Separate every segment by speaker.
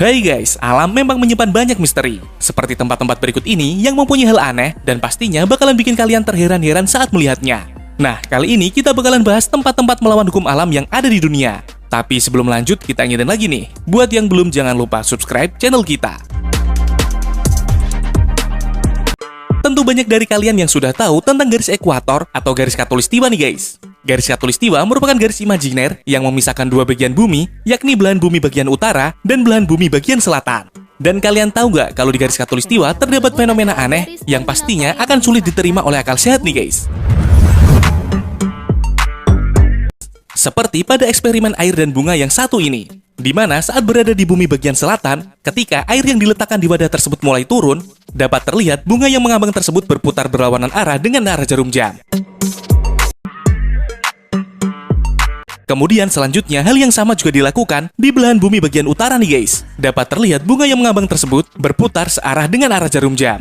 Speaker 1: Hai guys, alam memang menyimpan banyak misteri. Seperti tempat-tempat berikut ini yang mempunyai hal aneh dan pastinya bakalan bikin kalian terheran-heran saat melihatnya. Nah, kali ini kita bakalan bahas tempat-tempat melawan hukum alam yang ada di dunia. Tapi sebelum lanjut, kita ingetin lagi nih, buat yang belum jangan lupa subscribe channel kita. Tentu banyak dari kalian yang sudah tahu tentang garis ekuator atau garis khatulistiwa nih guys. Garis khatulistiwa merupakan garis imajiner yang memisahkan dua bagian bumi, yakni belahan bumi bagian utara dan belahan bumi bagian selatan. Dan kalian tahu nggak kalau di garis khatulistiwa terdapat fenomena aneh yang pastinya akan sulit diterima oleh akal sehat nih guys. Seperti pada eksperimen air dan bunga yang satu ini, di mana saat berada di bumi bagian selatan, ketika air yang diletakkan di wadah tersebut mulai turun, dapat terlihat bunga yang mengambang tersebut berputar berlawanan arah dengan arah jarum jam. Kemudian selanjutnya hal yang sama juga dilakukan di belahan bumi bagian utara nih guys. Dapat terlihat bunga yang mengambang tersebut berputar searah dengan arah jarum jam.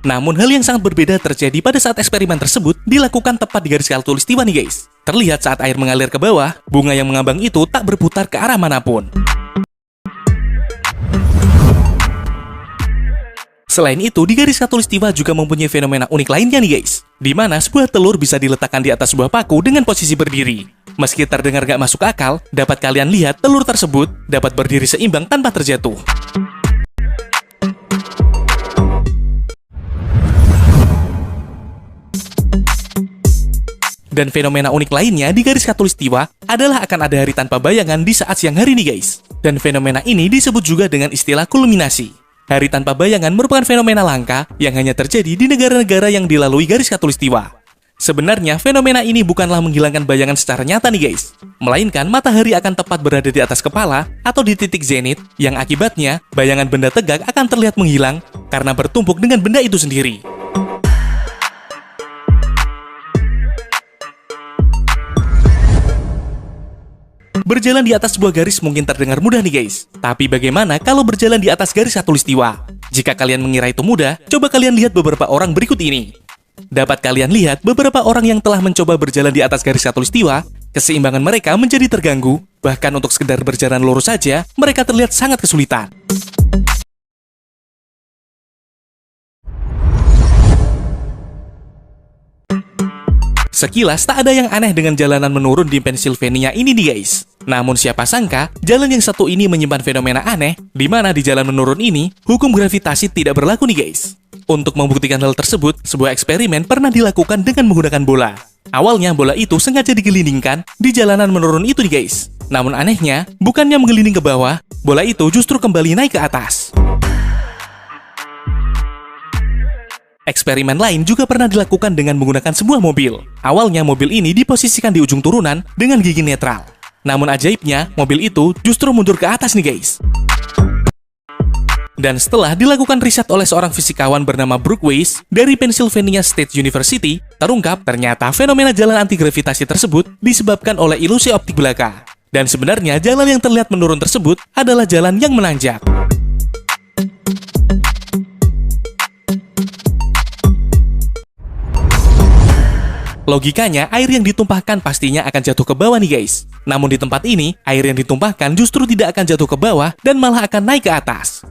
Speaker 1: Namun hal yang sangat berbeda terjadi pada saat eksperimen tersebut dilakukan tepat di garis khatulistiwa nih guys. Terlihat saat air mengalir ke bawah, bunga yang mengambang itu tak berputar ke arah manapun. Selain itu, di garis khatulistiwa juga mempunyai fenomena unik lainnya nih guys, di mana sebuah telur bisa diletakkan di atas sebuah paku dengan posisi berdiri. Meski terdengar gak masuk akal, dapat kalian lihat telur tersebut dapat berdiri seimbang tanpa terjatuh. Dan fenomena unik lainnya di garis khatulistiwa adalah akan ada hari tanpa bayangan di saat siang hari nih guys. Dan fenomena ini disebut juga dengan istilah kulminasi. Hari tanpa bayangan merupakan fenomena langka yang hanya terjadi di negara-negara yang dilalui garis khatulistiwa. Sebenarnya fenomena ini bukanlah menghilangkan bayangan secara nyata nih guys, melainkan matahari akan tepat berada di atas kepala atau di titik zenit yang akibatnya bayangan benda tegak akan terlihat menghilang karena bertumpuk dengan benda itu sendiri. Berjalan di atas sebuah garis mungkin terdengar mudah nih guys. Tapi bagaimana kalau berjalan di atas garis khatulistiwa? Jika kalian mengira itu mudah, coba kalian lihat beberapa orang berikut ini. Dapat kalian lihat beberapa orang yang telah mencoba berjalan di atas garis khatulistiwa, keseimbangan mereka menjadi terganggu, bahkan untuk sekedar berjalan lurus saja, mereka terlihat sangat kesulitan. Sekilas tak ada yang aneh dengan jalanan menurun di Pennsylvania ini nih guys. Namun siapa sangka, jalan yang satu ini menyimpan fenomena aneh, di mana di jalan menurun ini, hukum gravitasi tidak berlaku nih guys. Untuk membuktikan hal tersebut, sebuah eksperimen pernah dilakukan dengan menggunakan bola. Awalnya bola itu sengaja digelindingkan di jalanan menurun itu nih guys. Namun anehnya, bukannya menggelinding ke bawah, bola itu justru kembali naik ke atas. Eksperimen lain juga pernah dilakukan dengan menggunakan sebuah mobil. Awalnya mobil ini diposisikan di ujung turunan dengan gigi netral. Namun ajaibnya, mobil itu justru mundur ke atas nih guys. Dan setelah dilakukan riset oleh seorang fisikawan bernama Brooke Weiss dari Pennsylvania State University, terungkap ternyata fenomena jalan antigravitasi tersebut disebabkan oleh ilusi optik belaka. Dan sebenarnya jalan yang terlihat menurun tersebut adalah jalan yang menanjak. Logikanya, air yang ditumpahkan pastinya akan jatuh ke bawah nih guys. Namun di tempat ini, air yang ditumpahkan justru tidak akan jatuh ke bawah dan malah akan naik ke atas.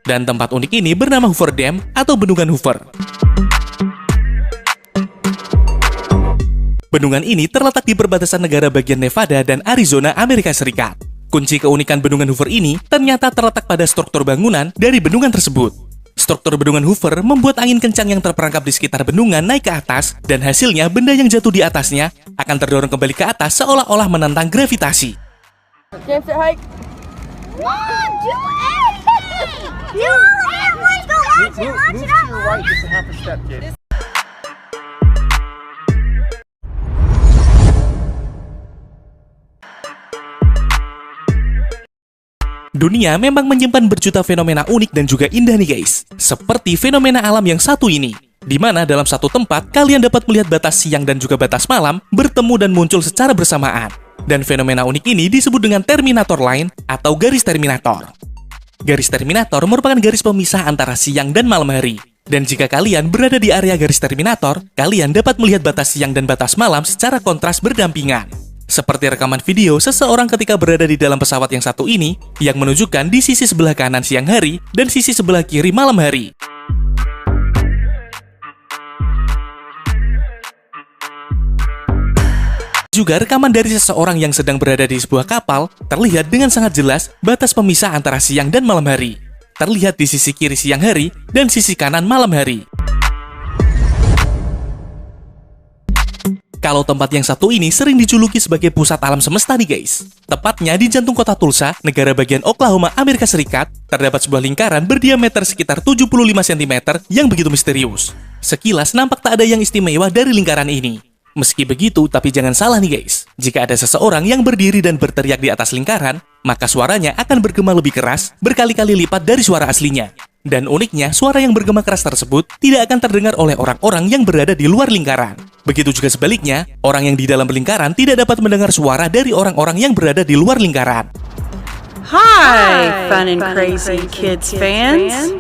Speaker 1: Dan tempat unik ini bernama Hoover Dam atau Bendungan Hoover. Bendungan ini terletak di perbatasan negara bagian Nevada dan Arizona, Amerika Serikat. Kunci keunikan Bendungan Hoover ini ternyata terletak pada struktur bangunan dari bendungan tersebut. Struktur bendungan Hoover membuat angin kencang yang terperangkap di sekitar bendungan naik ke atas, dan hasilnya benda yang jatuh di atasnya akan terdorong kembali ke atas seolah-olah menantang gravitasi.
Speaker 2: James, hike. Mom, do anything! Do it! Go launch it! Launch it up!
Speaker 3: Right, just a half a step, kid.
Speaker 1: Dunia memang menyimpan berjuta fenomena unik dan juga indah nih guys. Seperti fenomena alam yang satu ini, di mana dalam satu tempat kalian dapat melihat batas siang dan juga batas malam bertemu dan muncul secara bersamaan. Dan fenomena unik ini disebut dengan Terminator Line atau garis Terminator. Garis Terminator merupakan garis pemisah antara siang dan malam hari. Dan jika kalian berada di area garis terminator, kalian dapat melihat batas siang dan batas malam secara kontras berdampingan. Seperti rekaman video seseorang ketika berada di dalam pesawat yang satu ini, yang menunjukkan di sisi sebelah kanan siang hari dan sisi sebelah kiri malam hari. Juga rekaman dari seseorang yang sedang berada di sebuah kapal, terlihat dengan sangat jelas batas pemisah antara siang dan malam hari. Terlihat di sisi kiri siang hari dan sisi kanan malam hari. Kalau tempat yang satu ini sering dijuluki sebagai pusat alam semesta nih guys. Tepatnya di jantung kota Tulsa, negara bagian Oklahoma, Amerika Serikat, terdapat sebuah lingkaran berdiameter sekitar 75 cm yang begitu misterius. Sekilas nampak tak ada yang istimewa dari lingkaran ini. Meski begitu, tapi jangan salah nih guys. Jika ada seseorang yang berdiri dan berteriak di atas lingkaran, maka suaranya akan bergema lebih keras, berkali-kali lipat dari suara aslinya. Dan uniknya, suara yang bergema keras tersebut tidak akan terdengar oleh orang-orang yang berada di luar lingkaran. Begitu juga sebaliknya, orang yang di dalam lingkaran tidak dapat mendengar suara dari orang-orang yang berada di luar lingkaran.
Speaker 3: Hi, Fun and Crazy Kids fans.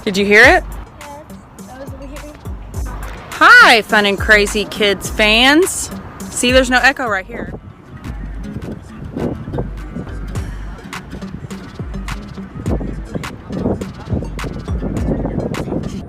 Speaker 3: Did you hear it? Hi, Fun and Crazy Kids fans. See, there's no echo right here.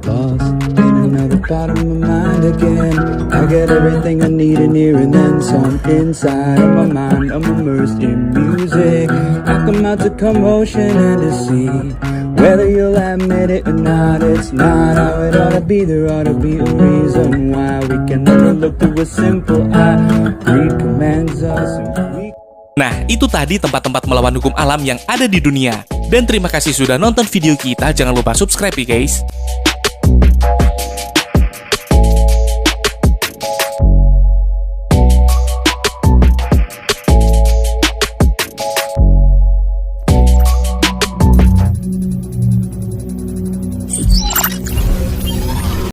Speaker 4: Lost in another part of my mind again. I got everything I need in here and then some. Inside of my mind, I'm immersed in music. I come out to commotion and deceit. Whether you'll admit it or not, it's not how it ought to be. There ought to be a reason why we can never look through a simple eye. Greed commands us and we...
Speaker 1: Nah, itu tadi tempat-tempat melawan hukum alam yang ada di dunia. Dan terima kasih sudah nonton video kita, jangan lupa subscribe ya guys.